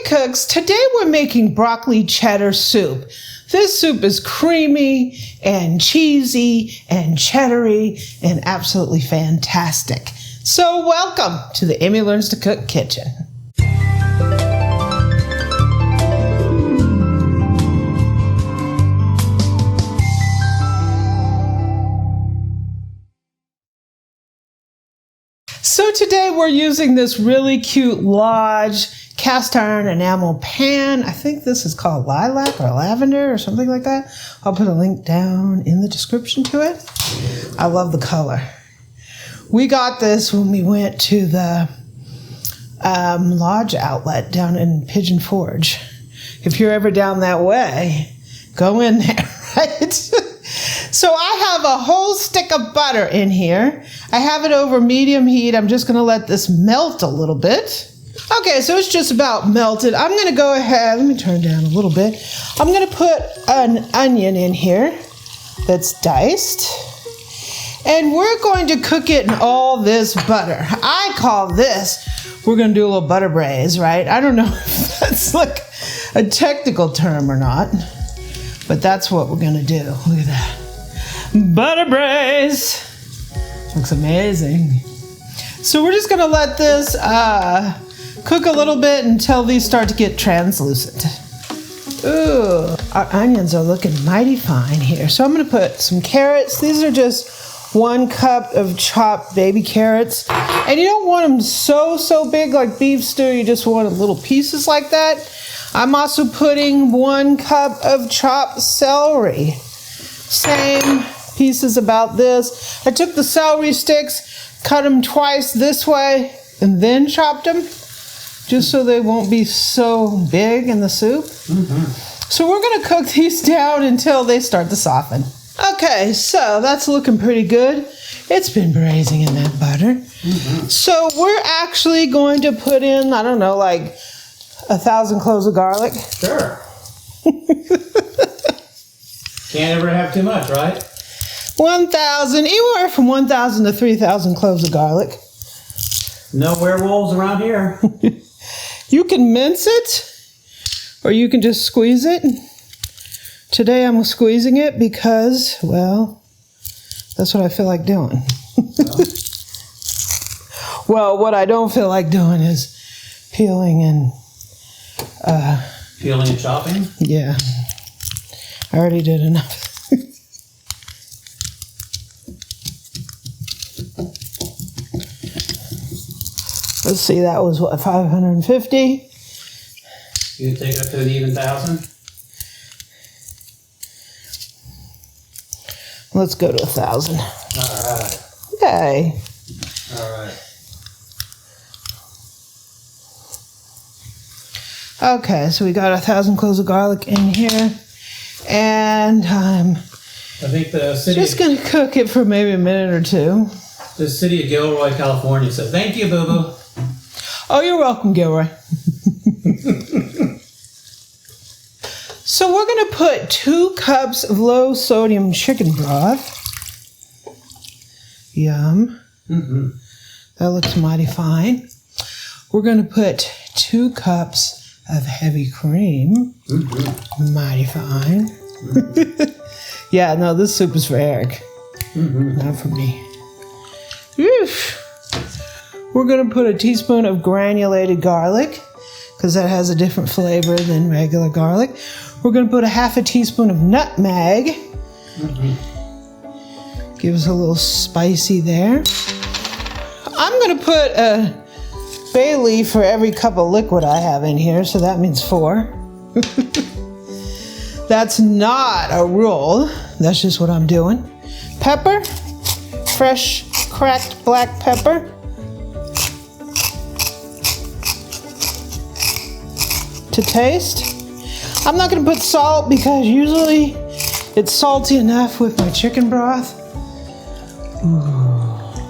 Cooks, today we're making broccoli cheddar soup. This soup is creamy and cheesy and cheddary and absolutely fantastic. So welcome to the Amy Learns to Cook kitchen. So today we're using this really cute large cast iron enamel pan. I think this is called lilac or lavender or something like that. I'll put a link down in the description to it. I love the color. We got this when we went to the lodge outlet down in Pigeon Forge. If you're ever down that way, go in there, right? So I have a whole stick of butter in here. I have it over medium heat. I'm just going to let this melt a little bit. Okay, so it's just about melted. I'm going to go ahead, let me turn down a little bit. I'm going to put an onion in here that's diced. And we're going to cook it in all this butter. I call this, we're going to do a little butter braise, right? I don't know if that's like a technical term or not, but that's what we're going to do. Look at that. Butter braise. Looks amazing. So we're just going to let this cook a little bit until these start to get translucent. Ooh, our onions are looking mighty fine here. So I'm going to put some carrots. These are just 1 cup of chopped baby carrots. And you don't want them so big like beef stew. You just want little pieces like that. I'm also putting 1 cup of chopped celery. Same pieces about this. I took the celery sticks, cut them twice this way, and then chopped them, just so they won't be so big in the soup. So we're going to cook these down until they start to soften. Okay, so that's looking pretty good. It's been braising in that butter. So we're actually going to put in, I don't know, like 1,000 cloves of garlic. Sure. Can't ever have too much, right? 1,000, anywhere from 1,000 to 3,000 cloves of garlic. No werewolves around here. You can mince it, or you can just squeeze it. Today I'm squeezing it because, well, that's what I feel like doing. Well, what I don't feel like doing is peeling and... Peeling and chopping? Yeah. I already did enough. Let's see, that was what, 550? You take it up to an even 1,000? Let's go to 1,000. All right. Okay. All right. Okay, so we got 1,000 cloves of garlic in here. And I'm I think the city just going to cook it for maybe a minute or two. The city of Gilroy, California said, "Thank you, boo-boo." Oh, you're welcome, Gilroy. So we're going to put 2 cups of low sodium chicken broth. Yum. That looks mighty fine. We're going to put 2 cups of heavy cream. Mighty fine. Yeah, no, this soup is for Eric. Not for me. Oof. We're going to put a teaspoon of granulated garlic, because that has a different flavor than regular garlic. We're going to put a half a teaspoon of nutmeg. Give us a little spicy there. I'm going to put a bay leaf for every cup of liquid I have in here, so that means 4. That's not a rule. That's just what I'm doing. Pepper, fresh cracked black pepper. To taste. I'm not going to put salt because usually it's salty enough with my chicken broth.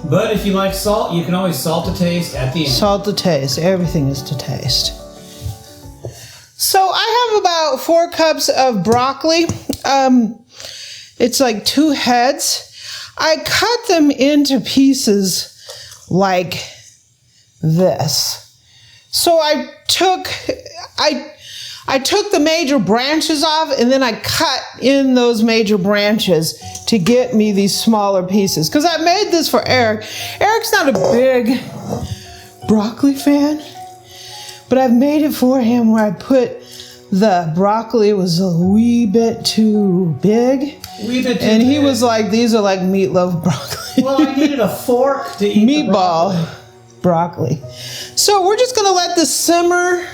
But if you like salt, you can always salt to taste at the end. Salt to taste. Everything is to taste. So I have about 4 cups of broccoli. It's like 2 heads. I cut them into pieces like this. So I I took the major branches off and then I cut in those major branches to get me these smaller pieces. Because I made this for Eric. Eric's not a big broccoli fan, but I've made it for him where I put the broccoli was a wee bit too big. And he was like, these are like meatloaf broccoli. Well, I needed a fork to eat meatball broccoli. So we're just going to let this simmer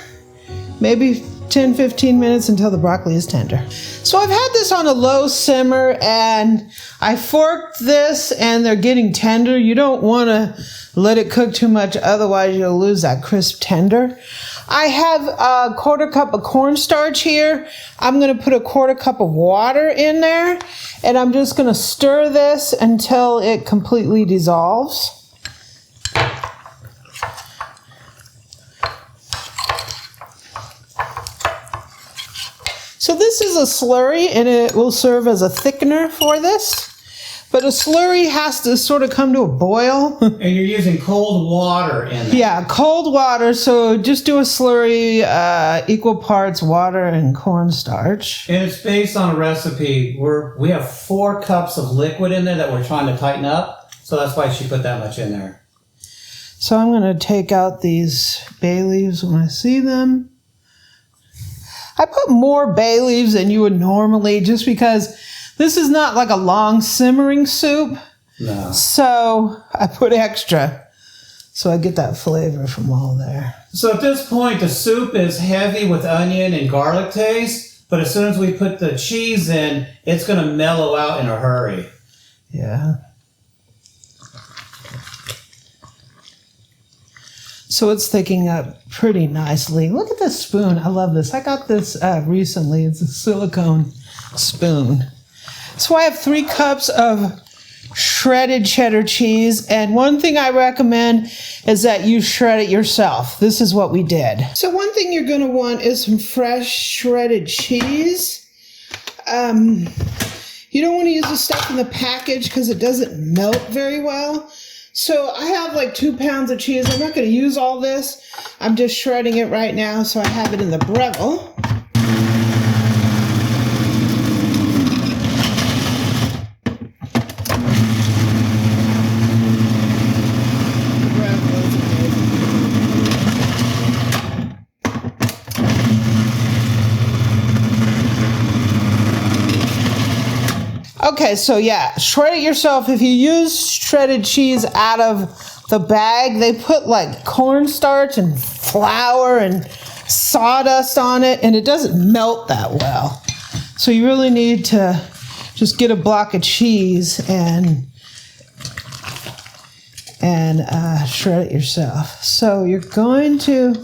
maybe 10-15 minutes until the broccoli is tender. So I've had this on a low simmer and I forked this and they're getting tender. You don't want to let it cook too much, otherwise you'll lose that crisp tender. I have a 1/4 cup of cornstarch here. I'm going to put a 1/4 cup of water in there and I'm just going to stir this until it completely dissolves. So this is a slurry and it will serve as a thickener for this. But a slurry has to sort of come to a boil. And you're using cold water in it. Yeah, cold water. So just do a slurry, equal parts water and cornstarch. And it's based on a recipe where we have 4 cups of liquid in there that we're trying to tighten up. So that's why she put that much in there. So I'm going to take out these bay leaves when I see them. I put more bay leaves than you would normally just because this is not like a long simmering soup. No. So I put extra so I get that flavor from all there. So at this point, the soup is heavy with onion and garlic taste, but as soon as we put the cheese in, it's going to mellow out in a hurry. Yeah. So it's thickening up pretty nicely. Look at this spoon. I love this. I got this recently. It's a silicone spoon. So I have 3 cups of shredded cheddar cheese. And one thing I recommend is that you shred it yourself. This is what we did. So one thing you're going to want is some fresh shredded cheese. You don't want to use the stuff in the package because it doesn't melt very well. So I have like 2 pounds of cheese. I'm not going to use all this. I'm just shredding it right now so I have it in the Breville. Okay, so yeah, shred it yourself. If you use shredded cheese out of the bag, they put like cornstarch and flour and sawdust on it, and it doesn't melt that well. So you really need to just get a block of cheese and shred it yourself. So you're going to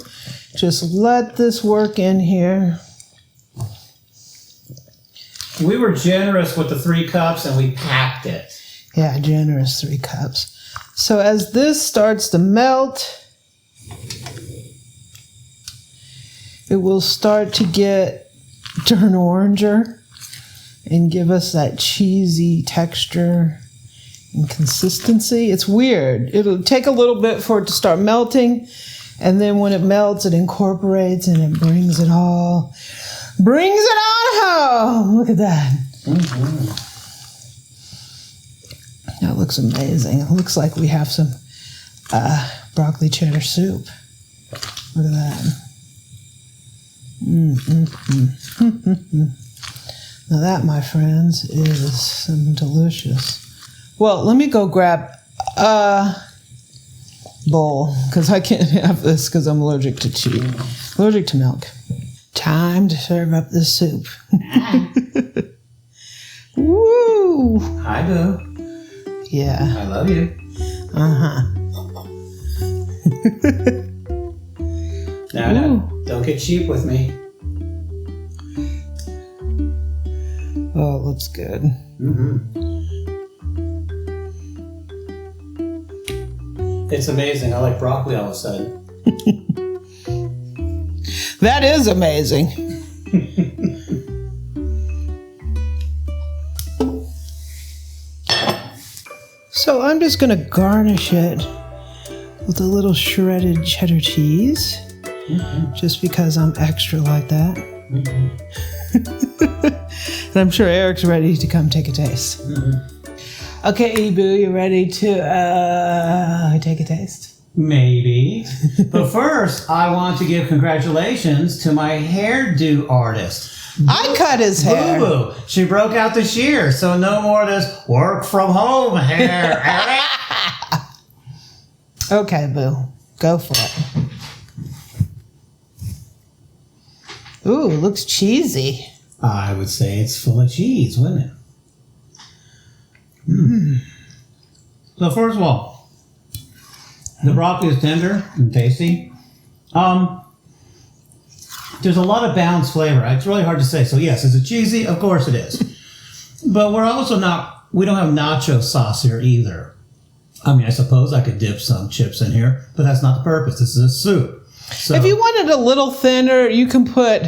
just let this work in here. We were generous with the 3 cups and we packed it. Yeah, generous 3 cups. So as this starts to melt, it will start to get turn oranger and give us that cheesy texture and consistency. It's weird. It'll take a little bit for it to start melting, and then when it melts, it incorporates and it brings it on home. Look at that. Mm-hmm. That looks amazing. It looks like we have some broccoli cheddar soup. Look at that. Now that, my friends, is some delicious. Well, let me go grab a bowl because I can't have this because I'm allergic to cheese. Allergic to milk. Time to serve up this soup. Woo! Hi, Boo. Yeah. I love you. Uh-huh. No, don't get cheap with me. Oh, it looks good. Mm-hmm. It's amazing. I like broccoli all of a sudden. That is amazing. So I'm just going to garnish it with a little shredded cheddar cheese. just because I'm extra like that. And I'm sure Eric's ready to come take a taste. Okay, Boo, you ready to take a taste? Maybe. But first, I want to give congratulations to my hairdo artist. I cut his hair. Boo Boo. She broke out the shear, so no more of this work from home hair, Eric. Okay, Boo. Go for it. Ooh, it looks cheesy. I would say it's full of cheese, wouldn't it? So first of all, the broccoli is tender and tasty. There's a lot of balanced flavor. It's really hard to say. So yes, is it cheesy? Of course it is. But we don't have nacho sauce here either. I mean, I suppose I could dip some chips in here, but that's not the purpose. This is a soup. So, if you wanted a little thinner, you can put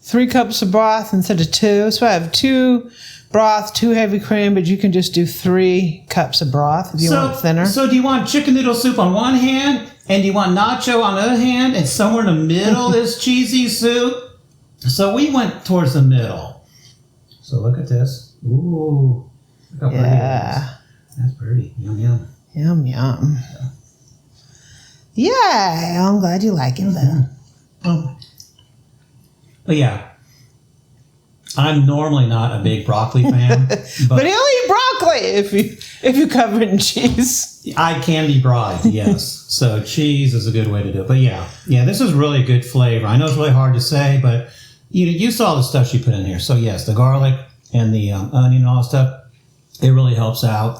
3 cups of broth instead of 2. So I have 2 broth, 2 heavy cream, but you can just do 3 cups of broth if you want it thinner. So do you want chicken noodle soup on one hand, and do you want nacho on the other hand, and somewhere in the middle is cheesy soup? So we went towards the middle. So look at this. Ooh. Look how pretty it is. That's pretty. Yum, yum. Yum, yum. Yeah, I'm glad you like it, though. But yeah, I'm normally not a big broccoli fan. But he'll eat broccoli if you cover it in cheese. I can be bribed, yes. So cheese is a good way to do it. But yeah, this is really a good flavor. I know it's really hard to say, but you saw the stuff she put in here. So yes, the garlic and the onion and all that stuff, it really helps out.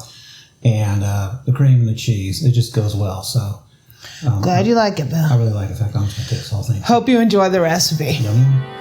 And the cream and the cheese, it just goes well. So glad you like it, Bill. I really like it. In fact, I'm just going to take this whole thing. Hope you enjoy the recipe. Yum, yum.